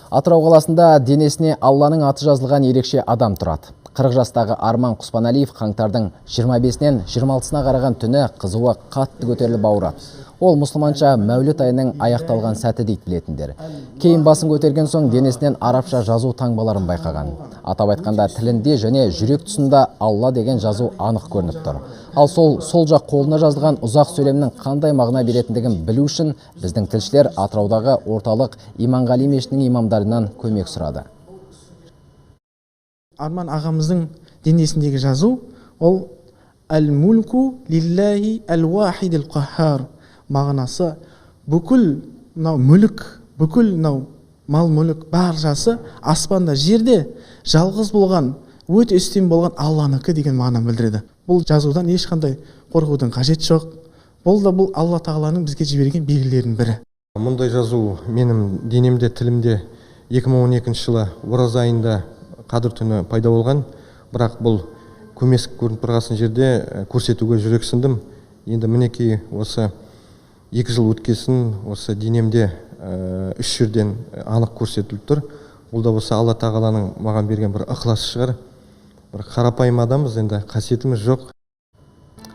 Атырау қаласында денесіне Алланың аты жазылған ерекше адам тұрады. 40 жастағы Арман Құспаналиев қаңтардың 25-нен 26-сына қараған түні қызуы қатты көтеріліп ауырады. Ол мұсылманша Мәуліт айының аяқталған сәті дейді білетіндер. Кейін басын көтерген соң денесінен арабша жазу таңбаларын байқаған. Атап айтқанда тілінде және жүрек тұсында Алла деген жазу анық көрініп тұр. Ал сол жақ қолына жазылған ұзақ сөйлемнің қандай мағына беретіндігін білу үшін біздің тілшілер Атыраудағы орталық Иманғали мешітінің имамдарынан көмек сұрады. Арман ағамыздың денесіндегі жазу ол әл-мулку лиллахи әл-вахидил қаххар. Мағынасы бүкіл мүлік, бүкіл мал-мүлік баршасы аспанда жерде жалғыз болған, өте үстем болған Алланыкі деген мағына білдіреді. Бұл жазудан ешқандай қорқудың қажет жоқ. Бұл Алла тағаланың бізге жіберген белгілерінің бірі. Мұндай жазу менің денемде, тілімде 2012 жылы ораза айында қадір түні пайда болған. Бірақ бұл көмескі көрініп тұрған жерде көрсетуге жүрексіндім. Енді мінекей осы 2 жыл өткесін осы денемде 3 жерден анық көрсетіліп тұр. Бұл да осы Алла тағаланың маған берген бір ықыласы шығар. Бір қарапайым адамбыз, енді қасиетіміз жоқ.